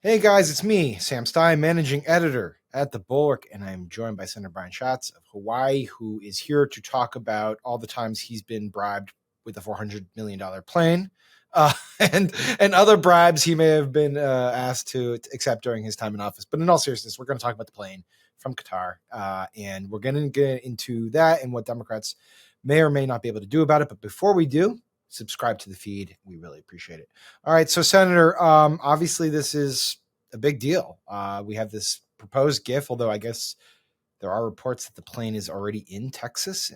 Hey guys, it's me, Sam Stein, managing editor at the Bulwark, and I'm joined by Senator Brian Schatz of Hawaii, who is here to talk about all the times he's been bribed with a $400 million plane and other bribes he may have been asked to accept during his time in office. But in all seriousness, we're going to talk about the plane from Qatar, and we're going to get into that and what Democrats may or may not be able to do about it. But before we do, subscribe to the feed. We really appreciate it. All right. So, Senator, obviously this is a big deal. We have this proposed GIF, although I guess there are reports that the plane is already in Texas.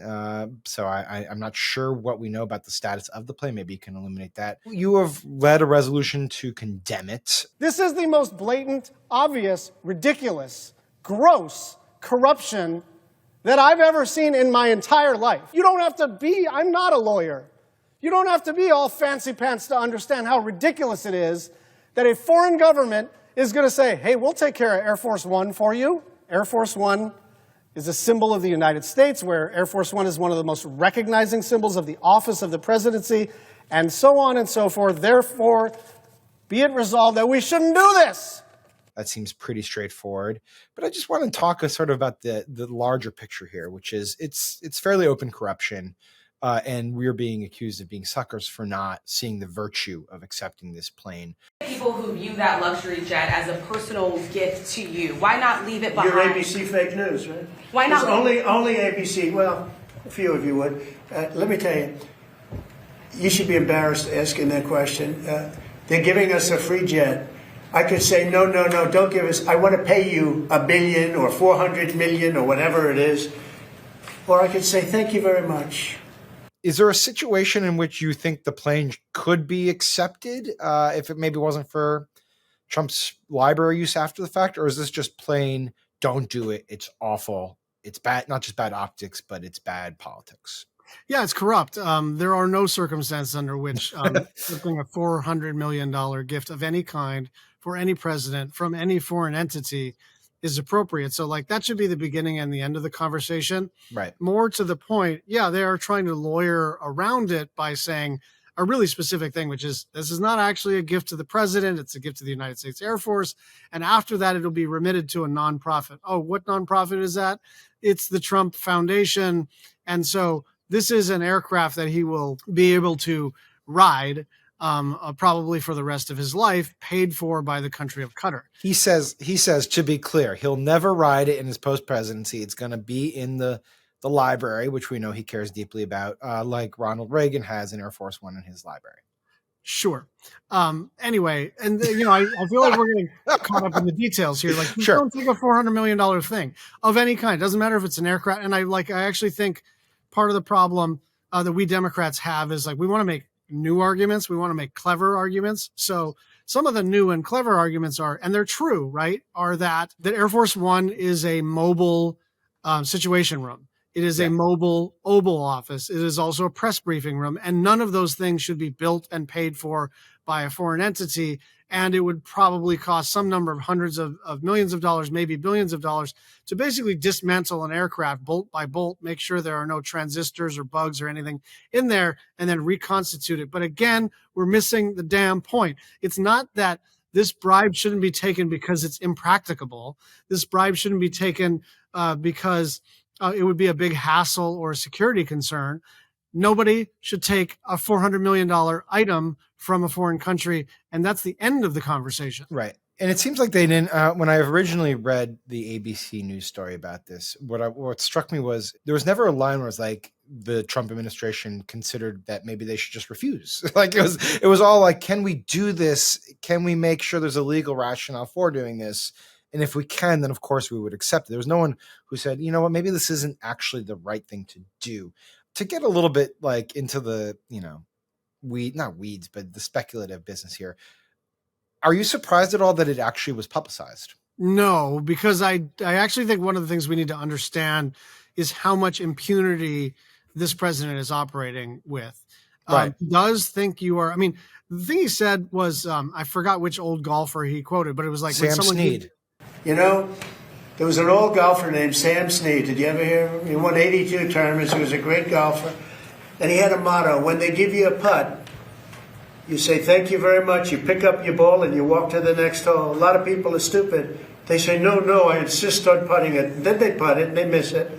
So I'm not sure what we know about the status of the plane. Maybe you can illuminate that. You have led a resolution to condemn it. This is the most blatant, obvious, ridiculous, gross corruption that I've ever seen in my entire life. You don't have to be, I'm not a lawyer. You don't have to be all fancy pants to understand how ridiculous it is that a foreign government is going to say, hey, we'll take care of Air Force One for you. Air Force One is a symbol of the United States, where Air Force One is one of the most recognizing symbols of the office of the presidency, and so on and so forth. Therefore, be it resolved that we shouldn't do this. That seems pretty straightforward. But I just want to talk sort of about the larger picture here, which is it's fairly open corruption. And we're being accused of being suckers for not seeing the virtue of accepting this plane. People who view that luxury jet as a personal gift to you, why not leave it behind? You're ABC fake news, right? Why not? It's only ABC. Well, a few of you would. Let me tell you, you should be embarrassed asking that question. They're giving us a free jet. I could say, no, don't give us. I want to pay you $1 billion or $400 million or whatever it is. Or I could say, thank you very much. Is there a situation in which you think the plane could be accepted if it maybe wasn't for Trump's library use after the fact? Or is this just plain, don't do it, it's awful, it's bad, not just bad optics, but it's bad politics? Yeah, it's corrupt. There are no circumstances under which accepting a $400 million gift of any kind for any president from any foreign entity is appropriate. So like that should be the beginning and the end of the conversation. Right. More to the point, yeah, they are trying to lawyer around it by saying a really specific thing, which is this is not actually a gift to the president. It's a gift to the United States Air Force. And after that, it'll be remitted to a nonprofit. Oh, what nonprofit is that? It's the Trump Foundation. And so this is an aircraft that he will be able to ride probably for the rest of his life, paid for by the country of Qatar. He says, to be clear, he'll never ride it in his post-presidency. It's going to be in the library, which we know he cares deeply about, like Ronald Reagan has an Air Force One in his library. Sure. Anyway, and I feel like we're getting caught up in the details here. Like, sure. Don't take a $400 million thing of any kind. It doesn't matter if it's an aircraft. And I actually think part of the problem that we Democrats have is like we want to make new arguments. We want to make clever arguments. So some of the new and clever arguments are, and they're true, right, are that Air Force One is a mobile situation room. It is a mobile Oval Office. It is also a press briefing room. And none of those things should be built and paid for by a foreign entity. And it would probably cost some number of hundreds of millions of dollars, maybe billions of dollars, to basically dismantle an aircraft bolt by bolt, make sure there are no transistors or bugs or anything in there, and then reconstitute it. But again, we're missing the damn point. It's not that this bribe shouldn't be taken because it's impracticable. This bribe shouldn't be taken because it would be a big hassle or a security concern. Nobody should take a $400 million item from a foreign country, and that's the end of the conversation. Right. And it seems like they didn't, when I originally read the ABC News story about this, what struck me was there was never a line where it was like the Trump administration considered that maybe they should just refuse. Like it was all like, can we do this? Can we make sure there's a legal rationale for doing this? And if we can, then of course we would accept it. There was no one who said, you know what, maybe this isn't actually the right thing to do. To get a little bit like into the, not weeds, but the speculative business here. Are you surprised at all that it actually was publicized? No, because I actually think one of the things we need to understand is how much impunity this president is operating with. Right. Does think you are, the thing he said was, I forgot which old golfer he quoted, but it was like Sam Snead. There was an old golfer named Sam Snead. Did you ever hear him? He won 82 tournaments. He was a great golfer. And he had a motto, when they give you a putt, You say, thank you very much. You pick up your ball and you walk to the next hole. A lot of people are stupid. They say, no, I insist on putting it. Then they putt it and they miss it.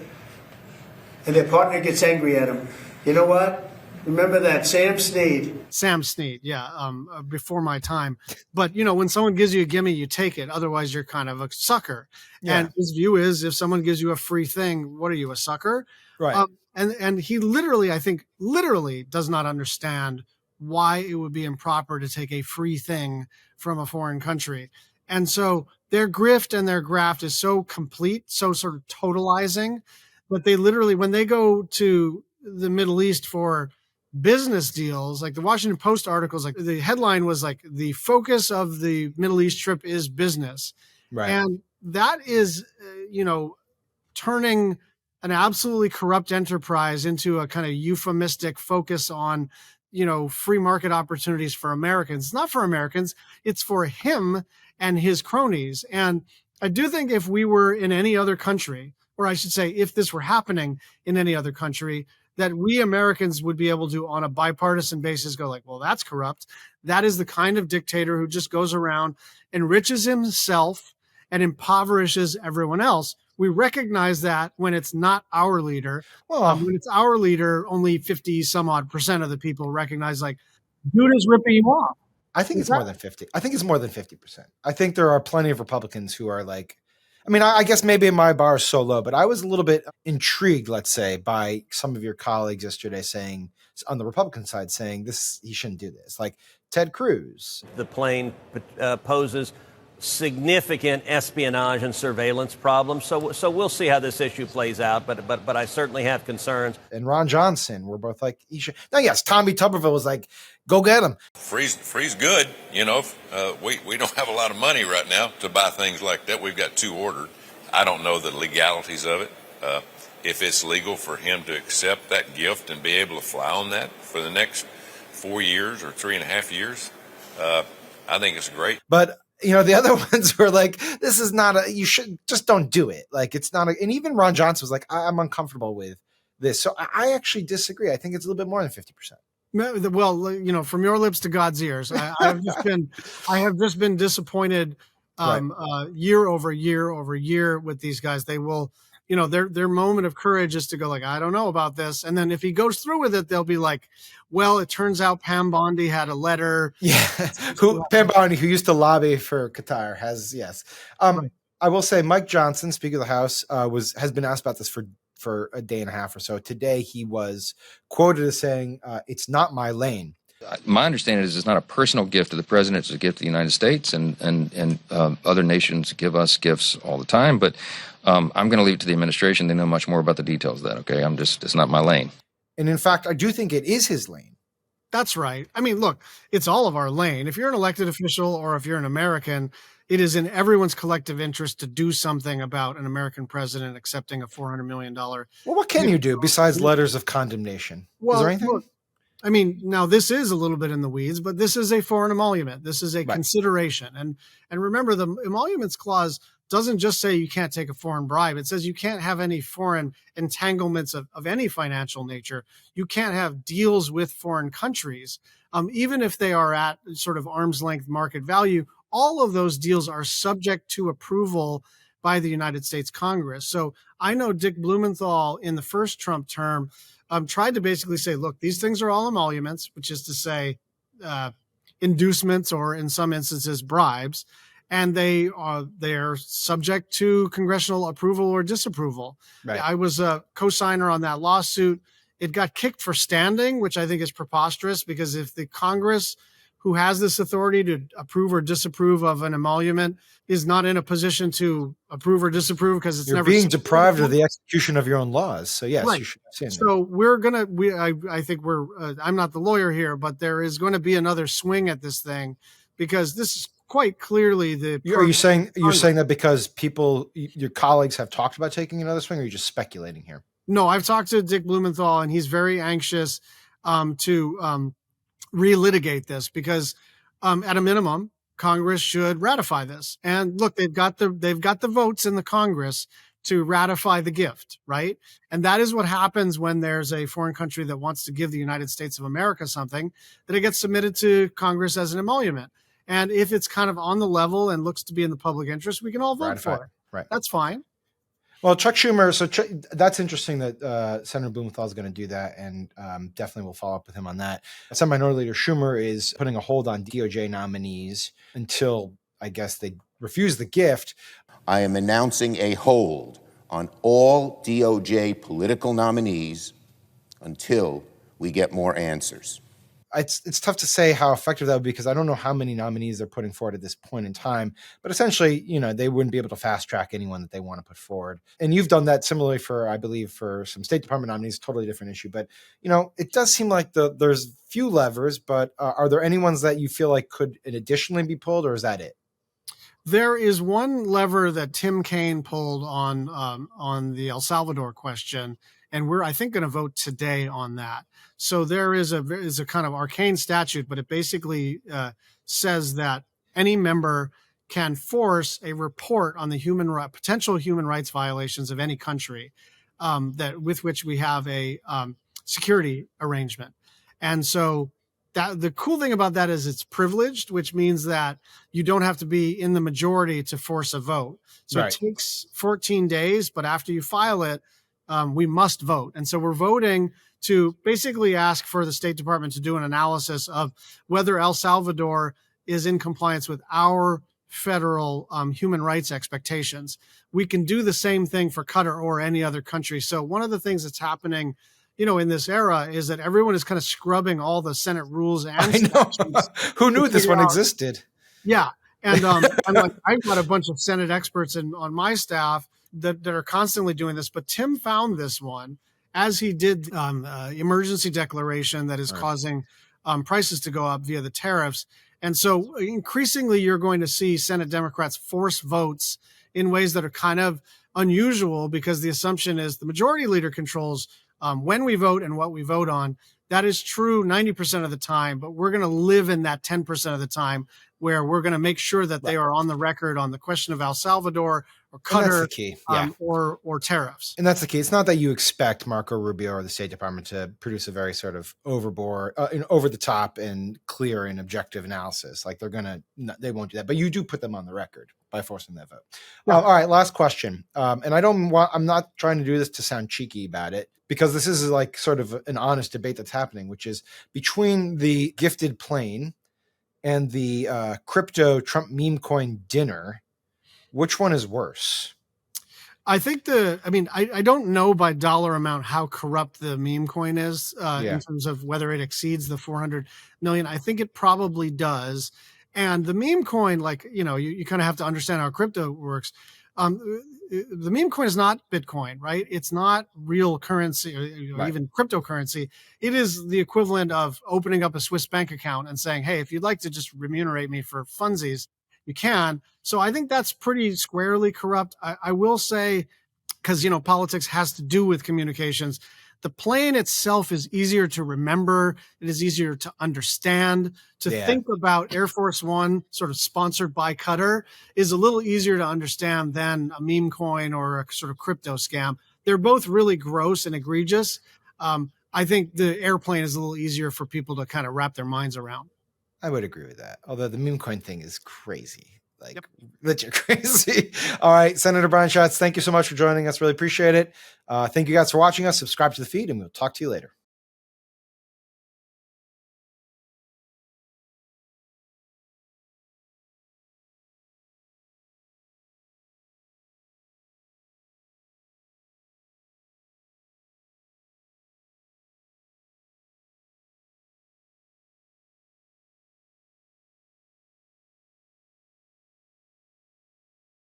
And their partner gets angry at them. You know what? Remember that, Sam Snead, yeah, before my time. But, when someone gives you a gimme, you take it. Otherwise, you're kind of a sucker. Yeah. And his view is, if someone gives you a free thing, what are you, a sucker? Right. And he literally does not understand why it would be improper to take a free thing from a foreign country. And so their grift and their graft is so complete, so sort of totalizing, but they literally, when they go to the Middle East for business deals, like the Washington Post articles, like the headline was like, the focus of the Middle East trip is business. Right. And that is, turning an absolutely corrupt enterprise into a kind of euphemistic focus on, free market opportunities for Americans. It's not for Americans. It's for him and his cronies. And I do think if we were in any other country, or I should say, if this were happening in any other country, that we Americans would be able to, on a bipartisan basis, go like, well, that's corrupt. That is the kind of dictator who just goes around, enriches himself, and impoverishes everyone else. We recognize that when it's not our leader. Well, when it's our leader, only 50 some odd % of the people recognize, like, dude is ripping you off. I think it's more than 50. I think it's more than 50%. I think there are plenty of Republicans who are like, I guess maybe my bar is so low, but I was a little bit intrigued, let's say, by some of your colleagues yesterday saying, on the Republican side, saying this, he shouldn't do this. Like Ted Cruz. The plane poses significant espionage and surveillance problems. So we'll see how this issue plays out. But I certainly have concerns. And Ron Johnson were both like, he should. Now, yes, Tommy Tuberville was like, go get him. Free's good. We don't have a lot of money right now to buy things like that. We've got 2 ordered. I don't know the legalities of it. If it's legal for him to accept that gift and be able to fly on that for the next 4 years or 3.5 years, I think it's great. But the other ones were like, this is not you should just don't do it. Like, it's not and even Ron Johnson was like, I'm uncomfortable with this. So I actually disagree. I think it's a little bit more than 50%. Well, from your lips to God's ears, I have just been disappointed year over year with these guys. They will, their moment of courage is to go like, I don't know about this. And then if he goes through with it, they'll be like, well, it turns out Pam Bondi had a letter. Yeah. Pam Bondi, who used to lobby for Qatar, has, yes. Right. I will say Mike Johnson, Speaker of the House, has been asked about this for a day and a half or so. Today, he was quoted as saying, it's not my lane. My understanding is it's not a personal gift to the president. It's a gift to the United States, and other nations give us gifts all the time. But I'm going to leave it to the administration. They know much more about the details of that. Okay, it's not my lane. And in fact, I do think it is his lane. That's right. Look, it's all of our lane. If you're an elected official or if you're an American, it is in everyone's collective interest to do something about an American president accepting a $400 million. Well, what can you do besides letters of condemnation? Well, is there anything? Look, now this is a little bit in the weeds, but this is a foreign emolument. This is a consideration. And remember, the emoluments clause doesn't just say you can't take a foreign bribe. It says you can't have any foreign entanglements of any financial nature. You can't have deals with foreign countries, even if they are at sort of arm's length market value. All of those deals are subject to approval by the United States Congress. So I know Dick Blumenthal in the first Trump term tried to basically say, look, these things are all emoluments, which is to say inducements or in some instances bribes, and they are subject to congressional approval or disapproval. Right. I was a co-signer on that lawsuit. It got kicked for standing, which I think is preposterous, because if the Congress, who has this authority to approve or disapprove of an emolument, is not in a position to approve or disapprove because it's You're never being deprived of the execution of your own laws. So yes, right. You should stand So I think I'm not the lawyer here, but there is going to be another swing at this thing, because this is quite clearly Are you saying that because your colleagues have talked about taking another swing, or are you just speculating here? No, I've talked to Dick Blumenthal, and he's very anxious to relitigate this, because at a minimum, Congress should ratify this. And look, they've got the votes in the Congress to ratify the gift, right? And that is what happens when there's a foreign country that wants to give the United States of America something, that it gets submitted to Congress as an emolument. And if it's kind of on the level and looks to be in the public interest, we can all vote Ratify. for it. Right. That's fine. Well, Chuck Schumer, that's interesting that Senator Blumenthal is going to do that, and definitely will follow up with him on that. Senate Minority Leader Schumer is putting a hold on DOJ nominees until, I guess, they refuse the gift. I am announcing a hold on all DOJ political nominees until we get more answers. It's tough to say how effective that would be, because I don't know how many nominees they're putting forward at this point in time. But essentially, they wouldn't be able to fast track anyone that they want to put forward. And you've done that similarly for, I believe, for some State Department nominees, totally different issue. But, it does seem like there's few levers, but are there any ones that you feel like could additionally be pulled, or is that it? There is one lever that Tim Kaine pulled on the El Salvador question, and we're, I think, going to vote today on that. So there is a kind of arcane statute, but it basically says that any member can force a report on the potential human rights violations of any country that with which we have a security arrangement. And so the cool thing about that is it's privileged, which means that you don't have to be in the majority to force a vote. So Right. It takes 14 days, but after you file it, we must vote. And so we're voting to basically ask for the State Department to do an analysis of whether El Salvador is in compliance with our federal human rights expectations. We can do the same thing for Qatar or any other country. So one of the things that's happening, in this era is that everyone is kind of scrubbing all the Senate rules and I know. statutes. Who knew this one out- existed? Yeah. And I've got a bunch of Senate experts on my staff that are constantly doing this, but Tim found this one as he did emergency declaration that is causing prices to go up via the tariffs. And so increasingly, you're going to see Senate Democrats force votes in ways that are kind of unusual, because the assumption is the majority leader controls when we vote and what we vote on. That is true 90% of the time, but we're going to live in that 10% of the time where we're going to make sure that they are on the record on the question of El Salvador or And that's Qatar the key. Yeah. or tariffs. And that's the key. It's not that you expect Marco Rubio or the State Department to produce a very sort of overboard, over the top and clear and objective analysis. Like they won't do that. But you do put them on the record by forcing that vote. Yeah. All right, last question. And I'm not trying to do this to sound cheeky about it, because this is like sort of an honest debate that's happening, which is between the gifted plane and the crypto Trump meme coin dinner. Which one is worse? I think I don't know by dollar amount how corrupt the meme coin is in terms of whether it exceeds the 400 million. I think it probably does. And the meme coin, you kind of have to understand how crypto works. The meme coin is not Bitcoin, right? It's not real currency or Right. even cryptocurrency. It is the equivalent of opening up a Swiss bank account and saying, hey, if you'd like to just remunerate me for funsies, you can. So I think that's pretty squarely corrupt. I will say, because, politics has to do with communications, the plane itself is easier to remember. It is easier to understand. To think about Air Force One sort of sponsored by Qatar is a little easier to understand than a meme coin or a sort of crypto scam. They're both really gross and egregious. I think the airplane is a little easier for people to kind of wrap their minds around. I would agree with that. Although the meme coin thing is crazy. Legit crazy. All right, Senator Brian Schatz, thank you so much for joining us. Really appreciate it. Thank you guys for watching us. Subscribe to the feed, and we'll talk to you later.